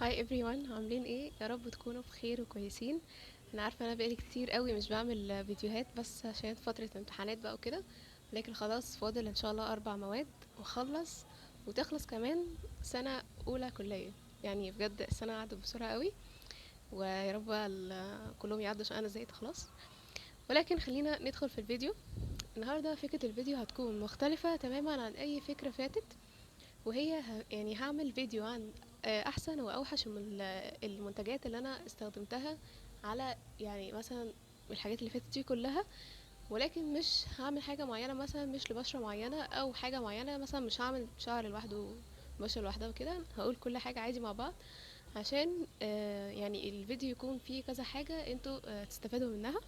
هاي everyone، عاملين ايه؟ يا رب تكونوا بخير وكويسين. انا عارفه انا بقالي كتير قوي مش بعمل فيديوهات بس عشان فتره امتحانات بقى وكده. لكن خلاص فاضل ان شاء الله 4 مواد واخلص وتخلص كمان سنه اولى كليه. يعني بجد السنه عدت بسرعه قوي، ويا رب بقى كلهم يعدوا عشان انا زهقت خلاص. ولكن خلينا ندخل في الفيديو. النهارده فكره الفيديو هتكون مختلفه تماما عن اي فكره فاتت، وهي يعني هعمل فيديو عن احسن واوحش من المنتجات اللي انا استخدمتها على، يعني مثلا الحاجات اللي فاتت دي كلها. ولكن مش هعمل حاجة معينة، مثلا مش لبشرة معينة او حاجة معينة، مثلا مش هعمل شعر لوحده بشرة لوحدها وكده. هقول كل حاجة عادي مع بعض عشان يعني الفيديو يكون فيه كذا حاجة انتوا تستفادوا منها.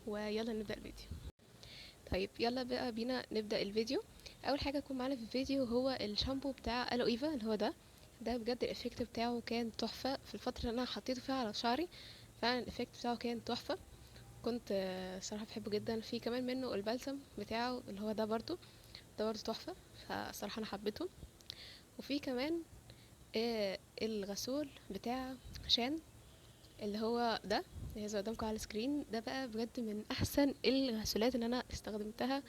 ويلا نبدأ الفيديو. طيب يلا بقى بينا نبدأ الفيديو. اول حاجة يكون معانا في الفيديو هو الشامبو بتاع الو ايفا اللي هو ده بجد الافكت بتاعه كان تحفة في الفترة اللي انا حطيته فيها على شعري. فعلا الافكت بتاعه كان تحفة. كنت صراحة بحبه جدا. في كمان منه البلسم بتاعه اللي هو ده برضه تحفة. فصراحة انا حبيته. وفي كمان الغسول بتاع شان اللي هو ده اللي هيظهر قدامكم على السكرين. ده بقى بجد من احسن الغسولات اللي انا استخدمتها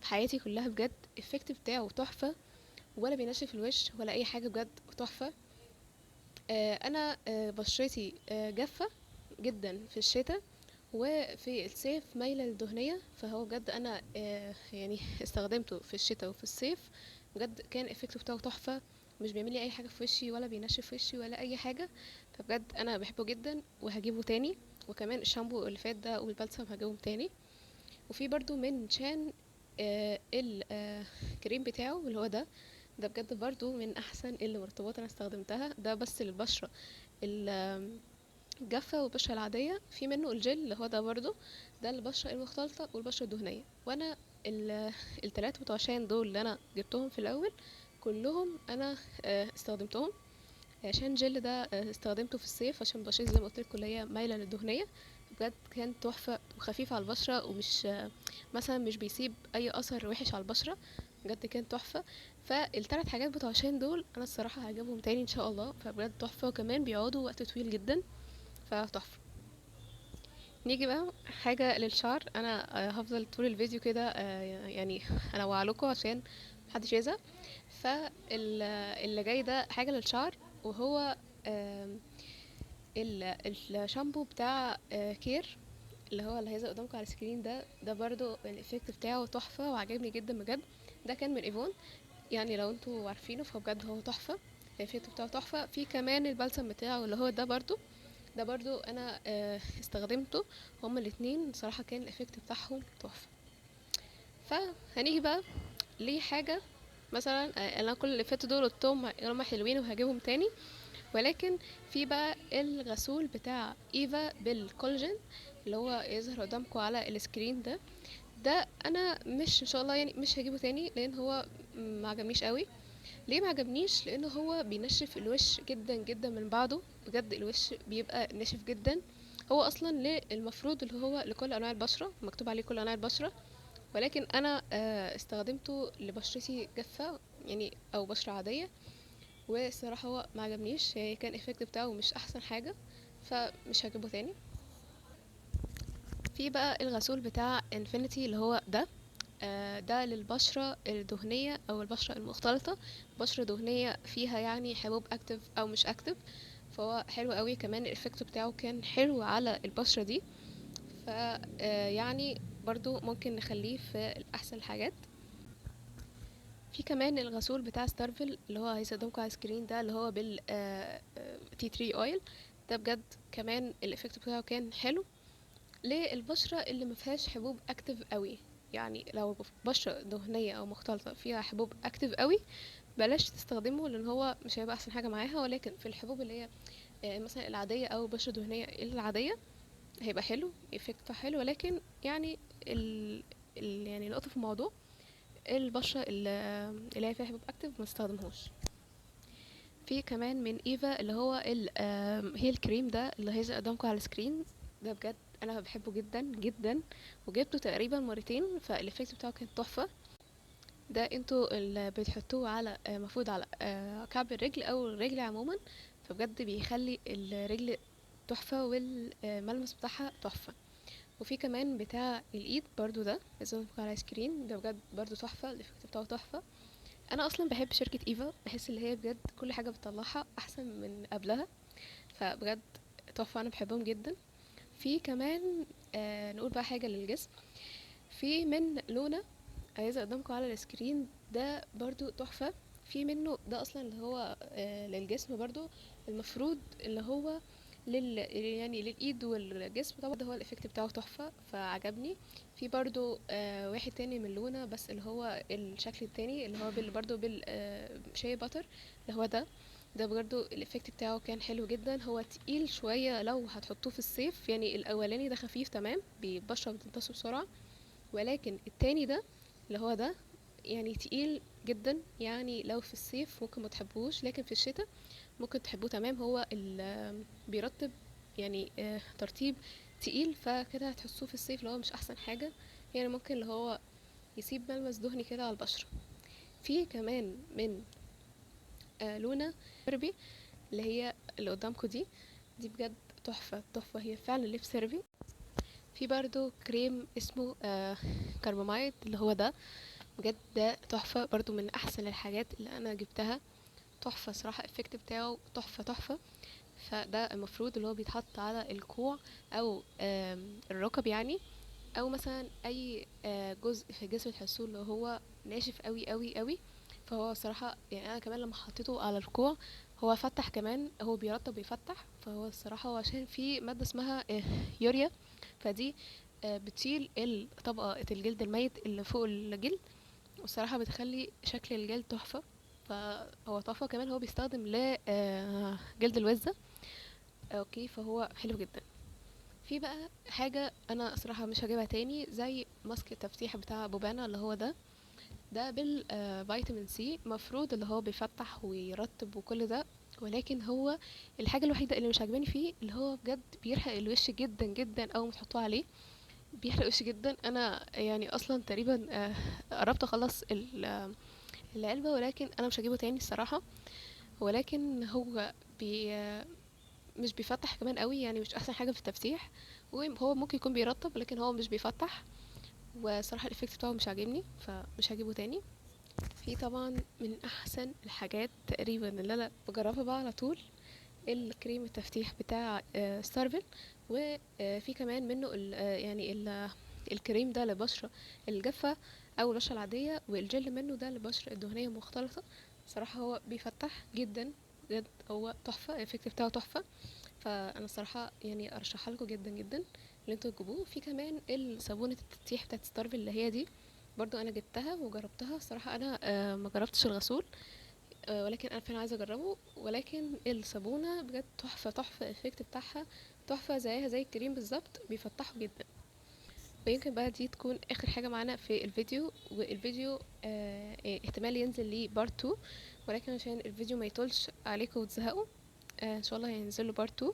في حياتي كلها. بجد الافكت بتاعه تحفة، ولا بينشف الوش ولا اي حاجة، بجد تحفة. انا بشرتي جافة جدا في الشتاء، وفي الصيف مايلة للدهنية. فهو بجد انا يعني استخدمته في الشتاء وفي الصيف. بجد كان الافكت بتاعه تحفة، مش بيعمل لي اي حاجة في وشي ولا بينشف وشي ولا اي حاجة. فبجد انا بحبه جدا وهجيبه تاني. وكمان الشامبو اللي فات ده والبلسم هجيبهم تاني. وفي برضو من شان الكريم بتاعه اللي هو ده بجد برضو من احسن المرطبات انا استخدمتها. ده بس للبشرة الجافة والبشرة العادية. في منه الجل اللي هو ده برضو، ده البشرة المختلطة والبشرة الدهنية. وانا التلاتة بتوع شان دول اللي انا جبتهم في الاول كلهم انا استخدمتهم. عشان جل ده استخدمته في الصيف عشان بشرتي زي ما قلت لكم اللي هي مايله للدهنيه. بجد كان تحفه وخفيف على البشره، ومش مثلا مش بيسيب اي اثر وحش على البشره. بجد كان تحفه. فالثلاث حاجات بتوع شين دول انا الصراحه هجيبهم تاني ان شاء الله. فبجد تحفه، وكمان بيقعدوا وقت طويل جدا. فتحفه. نيجي بقى حاجه للشعر. انا هفضل طول الفيديو كده يعني انوع لكم عشان محدش يزهق. فاللي جاي ده حاجه للشعر، وهو آم، الشامبو بتاع كير اللي هو اللي هيظهر قدامكم على السكرين. ده برضو الافكت بتاعه تحفة وعجبني جدا بجد. ده كان من ايفون، يعني لو انتوا عارفينه فبجد هو تحفة. الافكت بتاعه تحفة. في كمان البلسم بتاعه اللي هو ده برضو انا استخدمته. هما الاتنين صراحة كان الافكت بتاعهم تحفة. فهنيجي بقى ليه حاجة مثلا انا كل اللي فاتوا دول قلتهم هما حلوين وهجيبهم تاني. ولكن في بقى الغسول بتاع ايفا بالكولاجين اللي هو يظهر قدامكم على السكرين ده انا مش ان شاء الله يعني مش هجيبه تاني لان هو ما عجبنيش قوي. ليه ما عجبنيش؟ لان هو بينشف الوش جدا جدا من بعده. بجد الوش بيبقى ناشف جدا. هو اصلا ليه المفروض اللي هو لكل انواع البشره، مكتوب عليه كل انواع البشره. ولكن انا استخدمته لبشرتي جافه يعني او بشره عاديه. والصراحة هو ما عجبنيش، يعني كان الإفكت بتاعه مش أحسن حاجة. فمش هجيبه تاني. في بقى الغسول بتاع انفينيتي اللي هو ده للبشرة الدهنية أو البشرة المختلطة. بشرة دهنية فيها يعني حبوب أكتف أو مش أكتف. فهو حلو قوي، كمان الإفكت بتاعه كان حلو على البشرة دي. ف يعني برضو ممكن نخليه في الأحسن الحاجات. في كمان الغسول بتاع ستارفل اللي هو هيصدمكم على السكرين. ده اللي هو بال تي 3 اويل. ده بجد كمان الافكت بتاعه كان حلو للبشره اللي ما فيهاش حبوب اكتف قوي. يعني لو بشره دهنيه او مختلطه فيها حبوب اكتف قوي بلاش تستخدمه، لان هو مش هيبقى احسن حاجه معاها. ولكن في الحبوب اللي هي مثلا العاديه او بشره دهنيه العاديه هيبقى حلو، افكت حلو. ولكن يعني يعني نقطه في الموضوع البشرة اللي هي فيها حبوب اكتف ما استخدمهوش. في كمان من ايفا اللي هو هي الكريم ده اللي هيظهر قدامكم على السكرين. ده بجد انا بحبه جدا جدا، وجبته تقريبا مرتين. فالإفكت بتاعه كان تحفة. ده انتوا اللي بتحطوه على مفروض على كعب الرجل او الرجل عموما. فبجد بيخلي الرجل تحفة، والملمس بتاعها تحفة. وفي كمان بتاع الايد برضو، ده لازم على ايس كريم، ده بجد برضو تحفة، الافكت بتاعه تحفة. انا اصلا بحب شركة ايفا، بحس ان هي بجد كل حاجة بتطلعها احسن من قبلها، فبجد تحفة، انا بحبهم جدا. في كمان نقول بقى حاجة للجسم، في من لونا، عايزة اقدمكم على السكرين، ده برضو تحفة. في منه ده اصلا اللي هو للجسم برضو، المفروض اللي هو يعني للايد والجسم طبعا، ده هو الافكت بتاعه تحفة فعجبني. في برضو واحد تاني من لونا، بس اللي هو الشكل التاني اللي هو برضو شاي باتر، اللي هو ده برضو الافكت بتاعه كان حلو جدا. هو تقيل شوية لو هتحطوه في الصيف، يعني الاولاني ده خفيف تمام، بيبشر بتمتصه بسرعة، ولكن التاني ده اللي هو ده يعني تقيل جدا، يعني لو في الصيف ممكن ما تحبوش، لكن في الشتاء ممكن تحبوه تمام. هو بيرطب، يعني ترطيب تقيل، فكده هتحسوه في الصيف اللي هو مش احسن حاجة، يعني ممكن اللي هو يسيب ملمس دهني كده على البشرة. في كمان من لونا سيربي، اللي هي اللي قدامكم دي بجد تحفة تحفة، هي فعلا ليف سيربي. في برضو كريم اسمه كاربامايد، اللي هو ده بجد ده تحفة برضو، من احسن الحاجات اللي انا جبتها، تحفة صراحة، الافكت بتاعه تحفة تحفة. فده المفروض اللي هو بيتحط على الكوع او الركب يعني، او مثلا اي جزء في الجسم تحسوه اللي هو ناشف قوي قوي قوي. فهو صراحة يعني انا كمان لما حطيته على الكوع هو فتح كمان، هو بيرطب بيفتح. فهو الصراحة هو عشان في مادة اسمها يوريا، فدي بتشيل طبقة الجلد الميت اللي فوق الجلد، والصراحة بتخلي شكل الجلد تحفة. فهو تحفة كمان، هو بيستخدم لجلد الوزة. اوكي، فهو حلو جدا. في بقى حاجة انا صراحة مش هجيبها تاني، زي ماسك التفتيح بتاع بوبانا، اللي هو ده بالفيتامين سي، مفروض اللي هو بيفتح ويرطب وكل ده، ولكن هو الحاجة الوحيدة اللي مش عجباني فيه اللي هو بجد بيحرق الوش جدا جدا اول ما تحطوه عليه، بيحرق وش جدا. انا يعني اصلا تقريبا قربت اخلص العلبة، ولكن انا مش هجيبه تاني الصراحة. ولكن هو بي مش بيفتح كمان قوي، يعني مش احسن حاجة في التفتيح، وهو ممكن يكون بيرطب لكن هو مش بيفتح، وصراحة الافكت بتاعه مش عاجبني، فمش هجيبه تاني. في طبعا من احسن الحاجات تقريبا اللي انا بجربها بقى على طول، الكريم التفتيح بتاع ستارفل. وفي كمان منه يعني الكريم ده للبشرة الجافة او البشرة العادية، والجل منه ده للبشرة الدهنية المختلطة. صراحة هو بيفتح جدا بجد، هو تحفة، الافكت بتاعه تحفة. فانا الصراحة يعني ارشحها لكم جدا جدا اللي انتوا تجيبوه. في كمان الصابونة التفتيح بتاعت ستارفل اللي هي دي، برضو انا جبتها وجربتها الصراحة. انا ما جربتش الغسول، ولكن انا فعلا عايزه اجربه. ولكن الصابونه بجد تحفه تحفه، الافكت بتاعها تحفه، زيها زي الكريم بالظبط، بيفتحوا جدا. ويمكن بقى دي تكون اخر حاجه معانا في الفيديو، والفيديو احتمال ينزل ليه بارت 2، ولكن عشان الفيديو ما يطولش عليكم وتزهقوا ان شاء الله هينزل له بارت 2.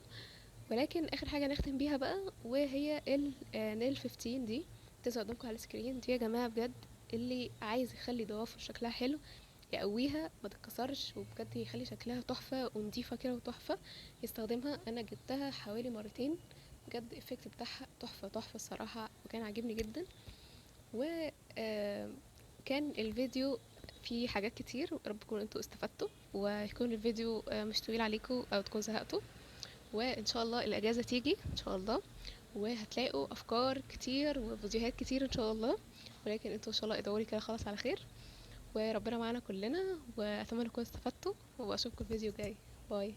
ولكن اخر حاجه نختم بيها بقى، وهي النيل 15 دي، تظهر قدامكم على السكرين دي يا جماعه. بجد اللي عايز يخلي ضوافر شكلها حلو يقويها ما تتكسرش، وبجد يخلي شكلها تحفه ونضيفه كده وتحفه، يستخدمها. انا جبتها حوالي مرتين، بجد الافكت بتاعها تحفه تحفه الصراحه، وكان عاجبني جدا. و كان الفيديو فيه حاجات كتير، رب تكونوا انتوا استفدتوا، ويكون الفيديو مش طويل عليكم او تكون زهقتوا. وان شاء الله الاجازه تيجي ان شاء الله، وهتلاقوا افكار كتير وفيديوهات كتير ان شاء الله. ولكن انتوا ان شاء الله ادوري كده خلاص على خير، وربنا معانا كلنا، واتمنى تكونوا استفدتوا، واشوفكم الفيديو جاي. باي.